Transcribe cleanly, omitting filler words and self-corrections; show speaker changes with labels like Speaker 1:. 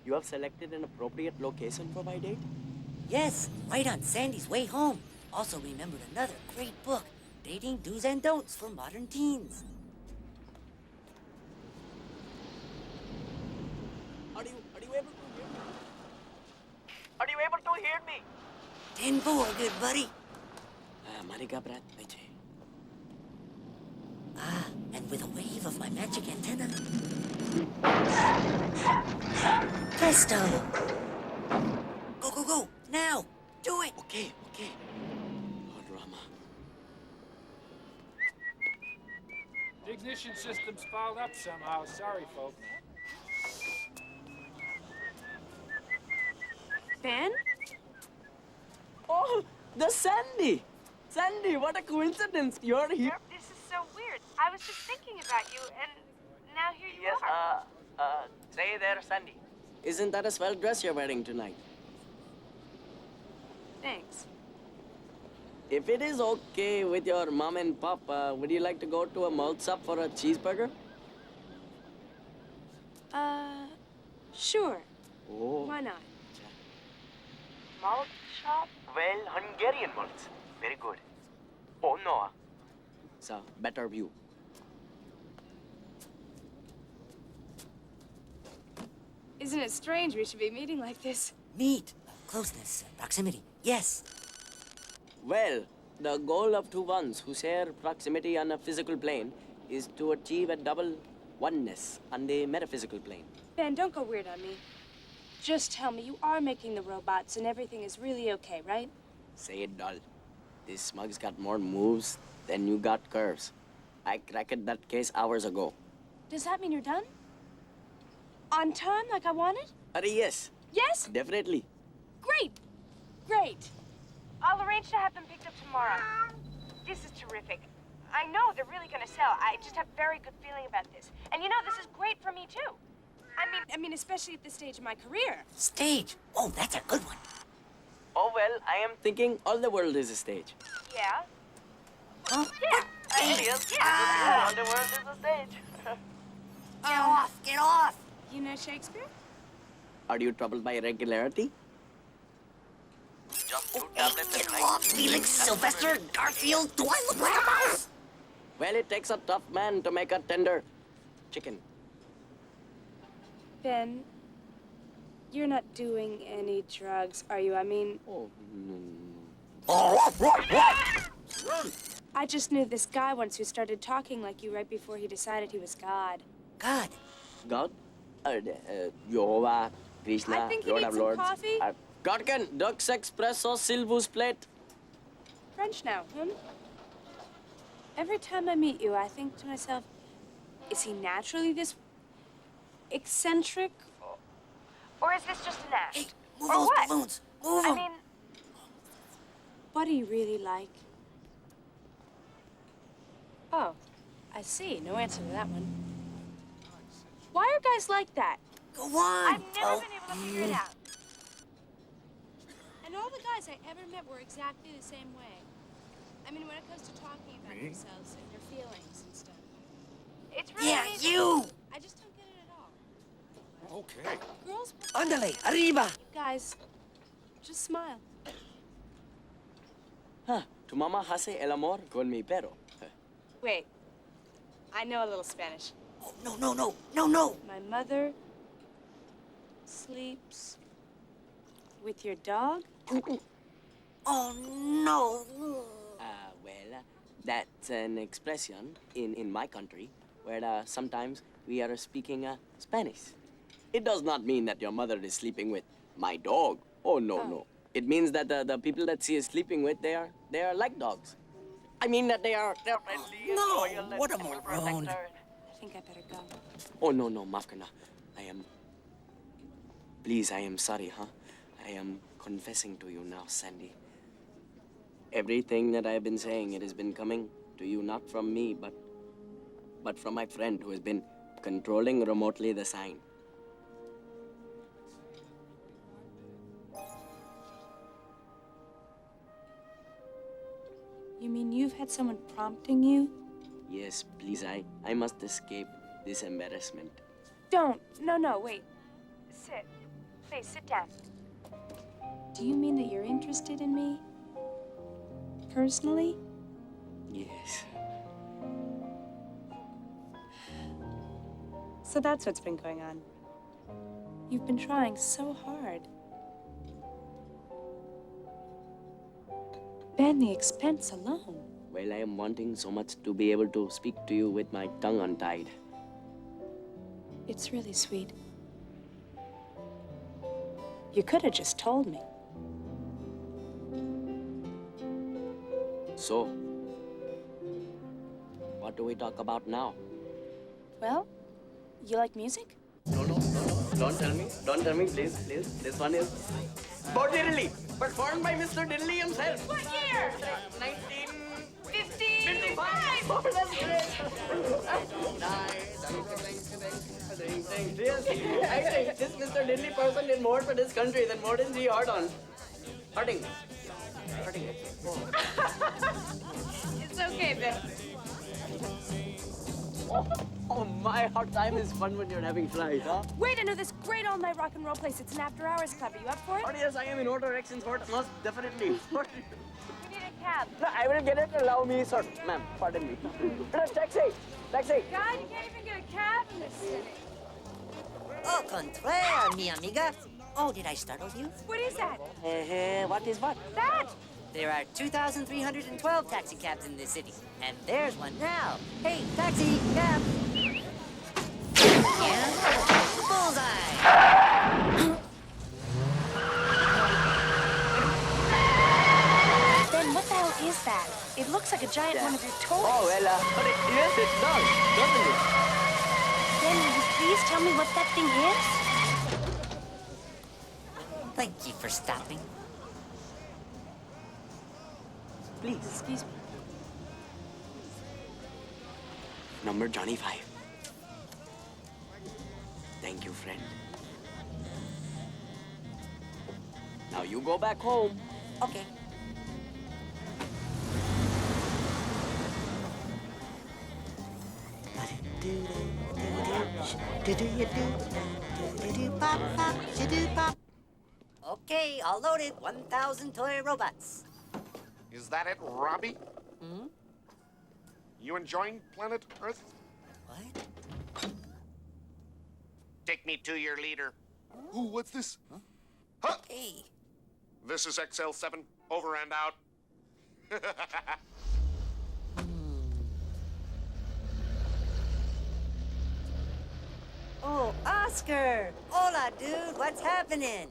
Speaker 1: you have selected an appropriate location for my date?
Speaker 2: Yes, right on Sandy's way home. Also remembered another great book, Dating Do's and Don'ts for Modern Teens.
Speaker 1: Are you able to hear me? Are you able to hear me?
Speaker 2: 10-4, good buddy.
Speaker 1: Marika brat, beche.
Speaker 2: And with a wave of my magic antenna. Presto! Go, go, go! Now! Do it!
Speaker 1: Okay. No drama.
Speaker 3: The ignition system's fouled up somehow. Sorry, folks.
Speaker 4: Ben?
Speaker 1: Oh, the Sandy! Sandy, what a coincidence! You're here.
Speaker 4: This is so weird. I was just thinking about you, and now here you
Speaker 1: Yes,
Speaker 4: are.
Speaker 1: say there, Sandy. Isn't that a swell dress you're wearing tonight?
Speaker 4: Thanks.
Speaker 1: If it is okay with your mom and papa, would you like to go to a malt shop for a cheeseburger?
Speaker 4: Sure.
Speaker 1: Oh.
Speaker 4: Why not?
Speaker 1: Malt shop? Well, Hungarian malts. Very good. Oh, no. It's a better view.
Speaker 4: Isn't it strange we should be meeting like this?
Speaker 2: Meet. Closeness, proximity. Yes.
Speaker 1: Well, the goal of two ones who share proximity on a physical plane is to achieve a double oneness on the metaphysical plane.
Speaker 4: Ben, don't go weird on me. Just tell me you are making the robots and everything is really okay, right?
Speaker 1: Say it, doll. This smug's got more moves than you got curves. I cracked that case hours ago.
Speaker 4: Does that mean you're done? On time, like I wanted?
Speaker 1: Yes.
Speaker 4: Yes?
Speaker 1: Definitely.
Speaker 4: Great! Great! I'll arrange to have them picked up tomorrow. This is terrific. I know they're really gonna sell. I just have a very good feeling about this. And you know, this is great for me, too. I mean, especially at this stage of my career.
Speaker 2: Stage. Oh, that's a good one.
Speaker 1: Oh, well, I am thinking all the world is a stage.
Speaker 4: Yeah?
Speaker 2: Huh?
Speaker 4: Yeah.
Speaker 1: It is.
Speaker 4: Yeah.
Speaker 1: All the world is a stage.
Speaker 2: Get off! Get off!
Speaker 4: You know Shakespeare?
Speaker 1: Are you troubled by irregularity? Just two
Speaker 2: Hey, get off, Felix, Sylvester, Garfield. Do I look like a mouse?
Speaker 1: Well, it takes a tough man to make a tender chicken.
Speaker 4: Ben, you're not doing any drugs, are you? I mean,
Speaker 1: Oh,
Speaker 4: I just knew this guy once who started talking like you right before he decided he was God.
Speaker 2: God.
Speaker 1: God? Jehovah, Krishna,
Speaker 4: I think you
Speaker 1: Lord
Speaker 4: need
Speaker 1: of
Speaker 4: some
Speaker 1: Lords.
Speaker 4: coffee.
Speaker 1: Godken, Dux Espresso, Silvus Plate.
Speaker 4: French now, Every time I meet you, I think to myself, is he naturally this eccentric? Or is this just an act?
Speaker 2: Hey, move
Speaker 4: Or
Speaker 2: those
Speaker 4: what?
Speaker 2: balloons. Move
Speaker 4: I
Speaker 2: them.
Speaker 4: mean, what do you really like? Oh, I see. No answer to that one. Why are guys like that?
Speaker 2: Go on.
Speaker 4: I've never been able to figure it out.
Speaker 5: And all the guys I ever met were exactly the same way. I mean, when it comes to talking about themselves and their feelings and stuff.
Speaker 4: It's really
Speaker 2: Yeah,
Speaker 4: amazing.
Speaker 2: you.
Speaker 5: I just don't get it at all.
Speaker 3: Okay.
Speaker 5: Girls,
Speaker 2: Andale, arriba.
Speaker 4: Guys, just smile.
Speaker 1: Huh. Tu mama hace el amor con mi perro.
Speaker 4: Wait, I know a little Spanish.
Speaker 2: Oh, no, no, no, no, no.
Speaker 4: My mother sleeps with your dog?
Speaker 2: Oh, no.
Speaker 1: Well, that's an expression in my country where sometimes we are speaking Spanish. It does not mean that your mother is sleeping with my dog. Oh, no, no. It means that the people that she is sleeping with, they are like dogs. I mean that they're friendly and
Speaker 2: No,
Speaker 1: loyal and
Speaker 2: what a
Speaker 1: will protect
Speaker 2: moron.
Speaker 1: her.
Speaker 4: I think I better go.
Speaker 1: Oh, no, maaf karna. Please, I am sorry, huh? I am confessing to you now, Sandy. Everything that I have been saying, it has been coming to you not from me, but from my friend who has been controlling remotely the sign.
Speaker 4: You mean you've had someone prompting you?
Speaker 1: Yes, please, I must escape this embarrassment.
Speaker 4: Don't. No, wait. Sit. Please, sit down.
Speaker 5: Do you mean that you're interested in me? Personally?
Speaker 1: Yes.
Speaker 5: So that's what's been going on. You've been trying so hard. Ben, the expense alone.
Speaker 1: Well, I am wanting so much to be able to speak to you with my tongue untied.
Speaker 5: It's really sweet. You could have just told me.
Speaker 1: So, what do we talk about now?
Speaker 5: Well, you like music?
Speaker 1: No. Don't tell me. Don't tell me, please. This one is Bo Diddley, performed by Mr. Diddley himself.
Speaker 4: What year?
Speaker 1: 1955. Oh, that's great. Actually, this Mr. Diddley person did more for this country than Morton G. Harding.
Speaker 4: It's okay, Ben.
Speaker 1: Oh my, how time is fun when you're having flies, huh?
Speaker 4: Wait, I know this great all-night rock and roll place. It's an after-hours club. Are you up for it?
Speaker 1: Oh yes, I am in order directions for it. Most definitely.
Speaker 4: We need a cab.
Speaker 1: No, I will get it. Allow me, sir. Ma'am, pardon me. Taxi! Taxi!
Speaker 4: God, you can't even get a cab in this city.
Speaker 2: Au contraire, mi amiga. Oh, did I startle you?
Speaker 4: What is that?
Speaker 1: What is what?
Speaker 4: That?
Speaker 2: There are 2,312 taxi cabs in this city, and there's one now. Hey, taxi, cab. And bullseye.
Speaker 5: Ben, what the hell is that? It looks like a giant one of your toys.
Speaker 1: Oh, well, but yes, it does, doesn't it?
Speaker 5: Ben, will you please tell me what that thing is?
Speaker 2: Thank you for stopping.
Speaker 1: Please.
Speaker 5: Excuse me.
Speaker 1: Number Johnny 5. Thank you, friend. Now you go back home.
Speaker 2: Okay. Okay, all loaded. 1,000 toy robots.
Speaker 6: Is that it, Robbie? You enjoying planet Earth?
Speaker 2: What?
Speaker 6: Take me to your leader.
Speaker 7: Ooh, what's this?
Speaker 2: Hey.
Speaker 6: This is XL7, over and out.
Speaker 2: Oh, Oscar! Hola, dude. What's happening?